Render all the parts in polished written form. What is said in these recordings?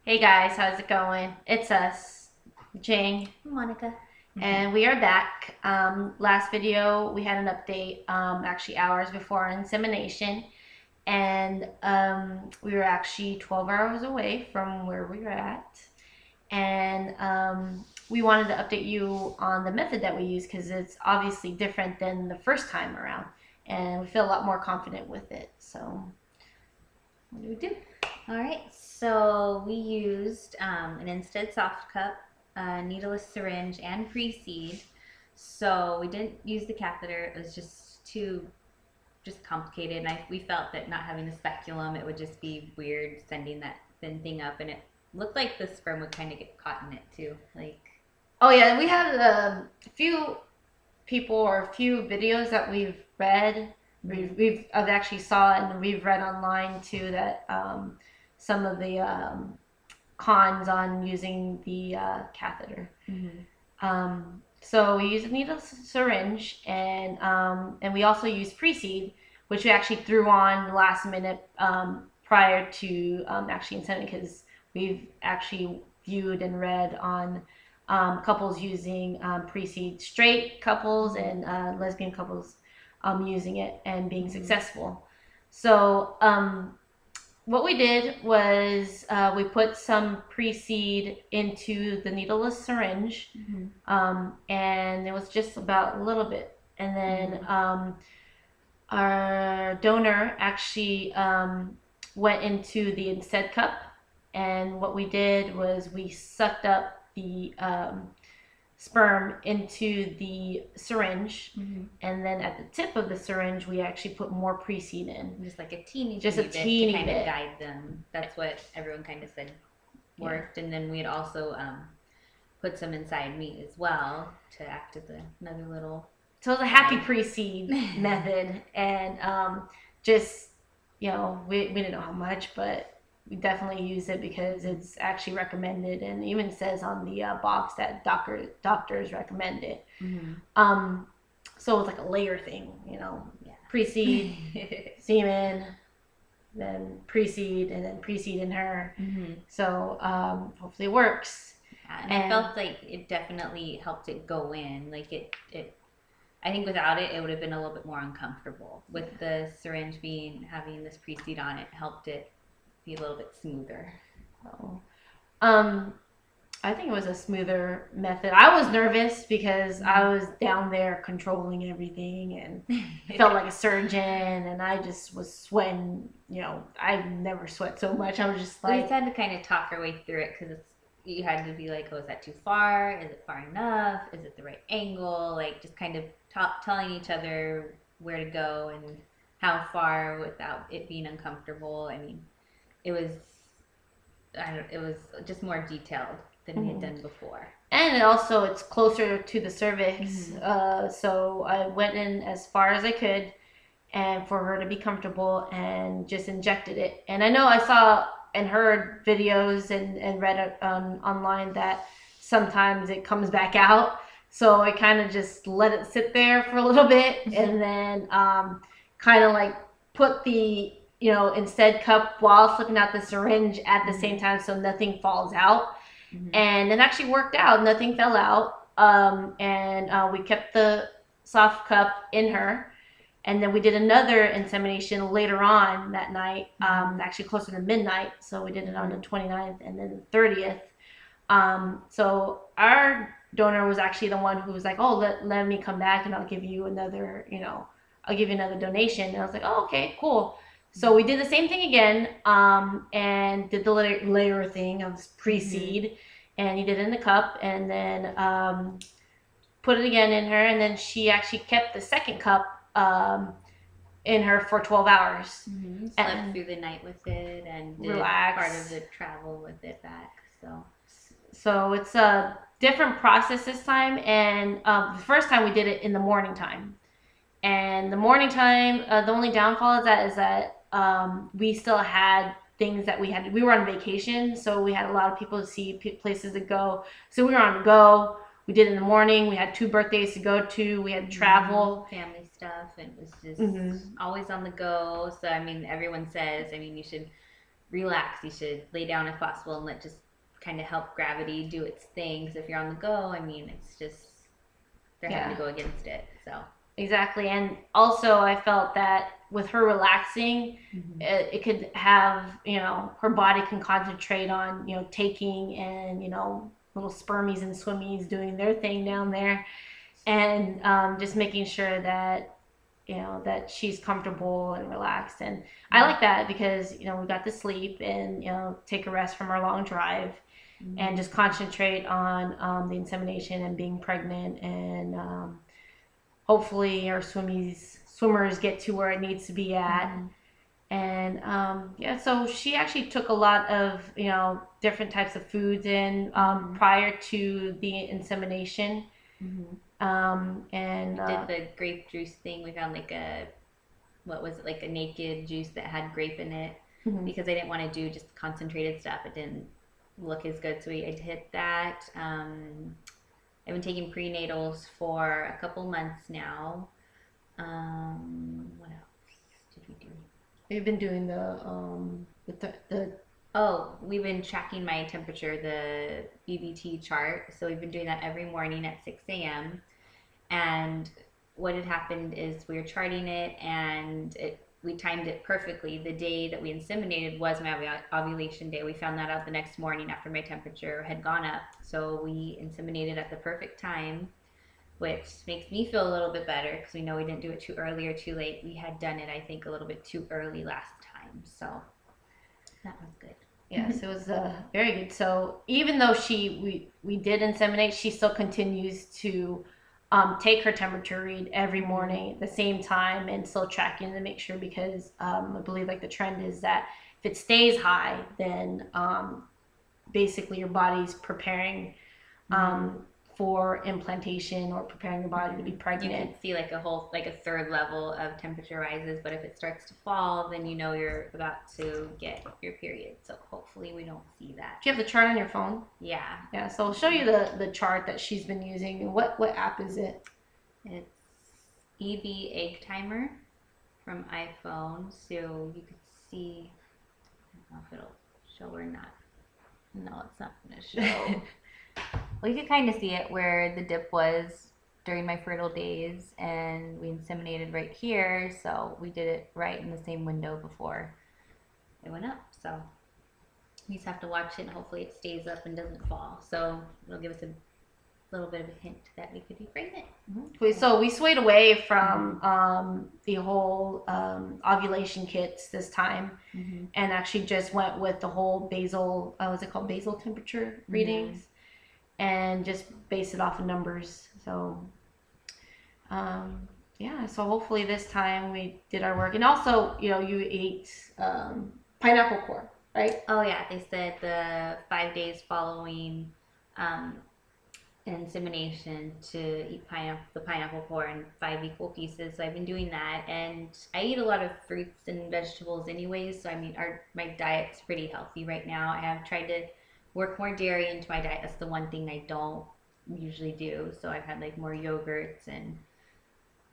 Hey guys, how's it going? It's us, Jing, Monica. and we are back. Last video we had an update, actually hours before insemination, and we were actually 12 hours away from where we were at, and we wanted to update you on the method that we use because it's obviously different than the first time around, and we feel a lot more confident with it. So, what do we do? All right, so we used an Instead soft cup, a needleless syringe, and pre-seed. So we didn't use the catheter. It was just too complicated, and we felt that not having the speculum, it would just be weird sending that thin thing up, and it looked like the sperm would kind of get caught in it too. Like, Oh yeah, we have a few people or a few videos that we've read. I've actually saw it and we've read online too that some of the cons on using the catheter. So we use a needle syringe and we also use pre-seed, which we actually threw on last minute prior to actually inseminating because we've actually viewed and read on couples using pre-seed, straight couples and lesbian couples using it and being successful. So what we did was we put some pre-seed into the needleless syringe, and it was just about a little bit. And then our donor actually went into the Instead cup, and what we did was we sucked up the sperm into the syringe, and then at the tip of the syringe we actually put more pre-seed in, just like a teeny, just a bit teeny to kind bit of guide them. That's what everyone kind of said worked. And then we had also put some inside me as well to act as another little. So it was a happy pre-seed method, and just we didn't know how much, but we definitely use it because it's actually recommended, and it even says on the box that doctors recommend it. So it's like a layer thing, pre-seed, semen, then pre-seed, and then pre-seed in her. So hopefully it works. Yeah, and I felt like it definitely helped it go in. Like it I think without it, it would have been a little bit more uncomfortable. With the syringe having this pre-seed on it, helped it be a little bit smoother. So, I think it was a smoother method. I was nervous because I was down there controlling everything and felt like a surgeon, and I just was sweating. I never sweat so much. I was just like, we just had to kind of talk our way through it because you had to be like, oh, is that too far? Is it far enough? Is it the right angle? Like, just kind of telling each other where to go and how far without it being uncomfortable. I mean, it was just more detailed than we had done before. And also it's closer to the cervix, so I went in as far as I could, and for her to be comfortable, and just injected it. And I know I saw and heard videos and read online that sometimes it comes back out. So I kind of just let it sit there for a little bit, and then kind of like put the Instead cup while flipping out the syringe at the same time, so nothing falls out. And it actually worked out. Nothing fell out, and we kept the soft cup in her. And then we did another insemination later on that night, actually closer to midnight. So we did it on the 29th and then the 30th. So our donor was actually the one who was like, oh, let me come back and I'll give you another, I'll give you another donation. And I was like, oh, okay, cool. So we did the same thing again, and did the layer thing of pre-seed, and you did it in the cup, and then put it again in her, and then she actually kept the second cup in her for 12 hours. Slept through the night with it and did part of the travel with it back. So it's a different process this time, and the first time we did it in the morning time. And the morning time, the only downfall is that we still had things that we were on vacation, so we had a lot of people to see, places to go. So we were on the go. We did it in the morning. We had 2 birthdays to go to. We had travel. Family stuff. It was just always on the go. So, I mean, everyone says, you should relax. You should lay down if possible and let just kind of help gravity do its thing. Because if you're on the go, I mean, it's just they're having Yeah. to go against it. So Exactly. And also, I felt that with her relaxing, it could have, her body can concentrate on, taking and, little spermies and swimmies doing their thing down there. And just making sure that, that she's comfortable and relaxed. And I like that because, we got to sleep and, take a rest from our long drive and just concentrate on the insemination and being pregnant and, hopefully our swimmers get to where it needs to be at. And yeah, so she actually took a lot of different types of foods in prior to the insemination. And we did the grape juice thing. We found like a what was it, like a naked juice that had grape in it because I didn't want to do just concentrated stuff. It didn't look as good, so I hit that. I've been taking prenatals for a couple months now. What else did we do? We've been doing the Oh, we've been tracking my temperature, the BBT chart. So we've been doing that every morning at 6 a.m. And what had happened is we were charting it, and we timed it perfectly. The day that we inseminated was my ovulation day. We found that out the next morning after my temperature had gone up. So we inseminated at the perfect time, which makes me feel a little bit better because we know we didn't do it too early or too late. We had done it, I think, a little bit too early last time. So that was good. Yes, it was very good. So even though we did inseminate, she still continues to take her temperature read every morning at the same time and still tracking to make sure because I believe like the trend is that if it stays high, then basically your body's preparing for implantation or preparing your body to be pregnant. You can see like a third level of temperature rises, but if it starts to fall, then you know you're about to get your period. So hopefully we don't see that. Do you have the chart on your phone? Yeah. Yeah, so I'll show you the chart that she's been using. What app is it? It's EB Egg Timer from iPhone. So you could see, I don't know if it'll show or not. No, it's not going to show. Well, you could kind of see it where the dip was during my fertile days, and we inseminated right here, so we did it right in the same window before it went up. So we just have to watch it, and hopefully it stays up and doesn't fall. So it'll give us a little bit of a hint that we could be pregnant. So we swayed away from the whole ovulation kits this time, and actually just went with the whole basal, what's it called, basal temperature readings, and just base it off of numbers. So yeah, so hopefully this time we did our work. And also, you ate pineapple core, right? Oh yeah, they said the 5 days following insemination to eat the pineapple core in 5 equal pieces. So I've been doing that, and I eat a lot of fruits and vegetables anyways. So I mean, my diet's pretty healthy right now. I have tried to work more dairy into my diet. That's the one thing I don't usually do. So I've had like more yogurts, and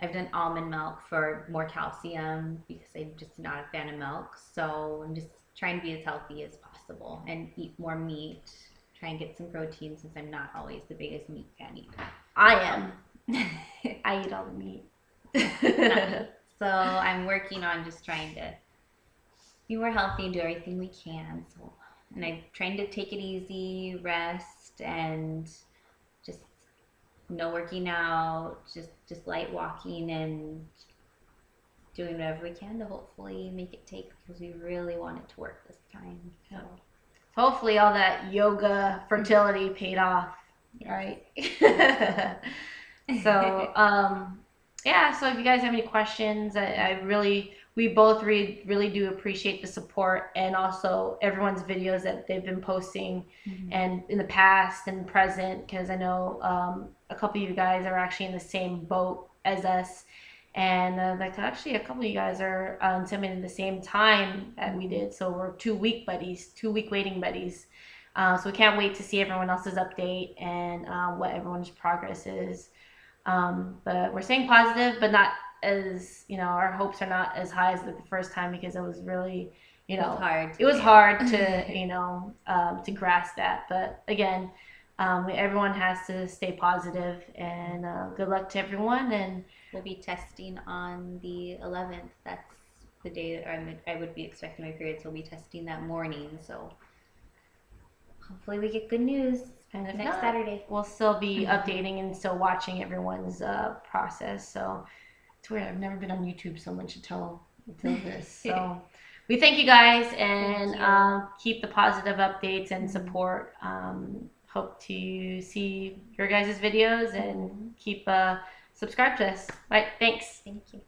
I've done almond milk for more calcium because I'm just not a fan of milk. So I'm just trying to be as healthy as possible and eat more meat. Try and get some protein since I'm not always the biggest meat fan eater. I am. I eat all the meat. So I'm working on just trying to be more healthy and do everything we can. So, and I'm trying to take it easy, rest, and just working out, just light walking and doing whatever we can to hopefully make it take, because we really want it to work this time. So hopefully all that yoga fertility paid off, right? So yeah, so if you guys have any questions, we both really do appreciate the support, and also everyone's videos that they've been posting and in the past and present, because I know a couple of you guys are actually in the same boat as us, and like actually a couple of you guys are inseminating the same time that we did, so we're 2 week buddies, 2 week waiting buddies. So we can't wait to see everyone else's update and what everyone's progress is. But we're staying positive, but not as, our hopes are not as high as the first time, because it was really, you It was know, hard. it was hard to, you know, to grasp that. But again, everyone has to stay positive, and good luck to everyone. And We'll be testing on the 11th. That's the day that I would be expecting my period, so we'll be testing that morning. So hopefully we get good news and if next not, Saturday. we'll still be updating and still watching everyone's process. So it's weird. I've never been on YouTube so much until this. So we thank you guys, and keep the positive updates and support. Hope to see your guys' videos, and keep subscribe to us. All right, thanks. Thank you.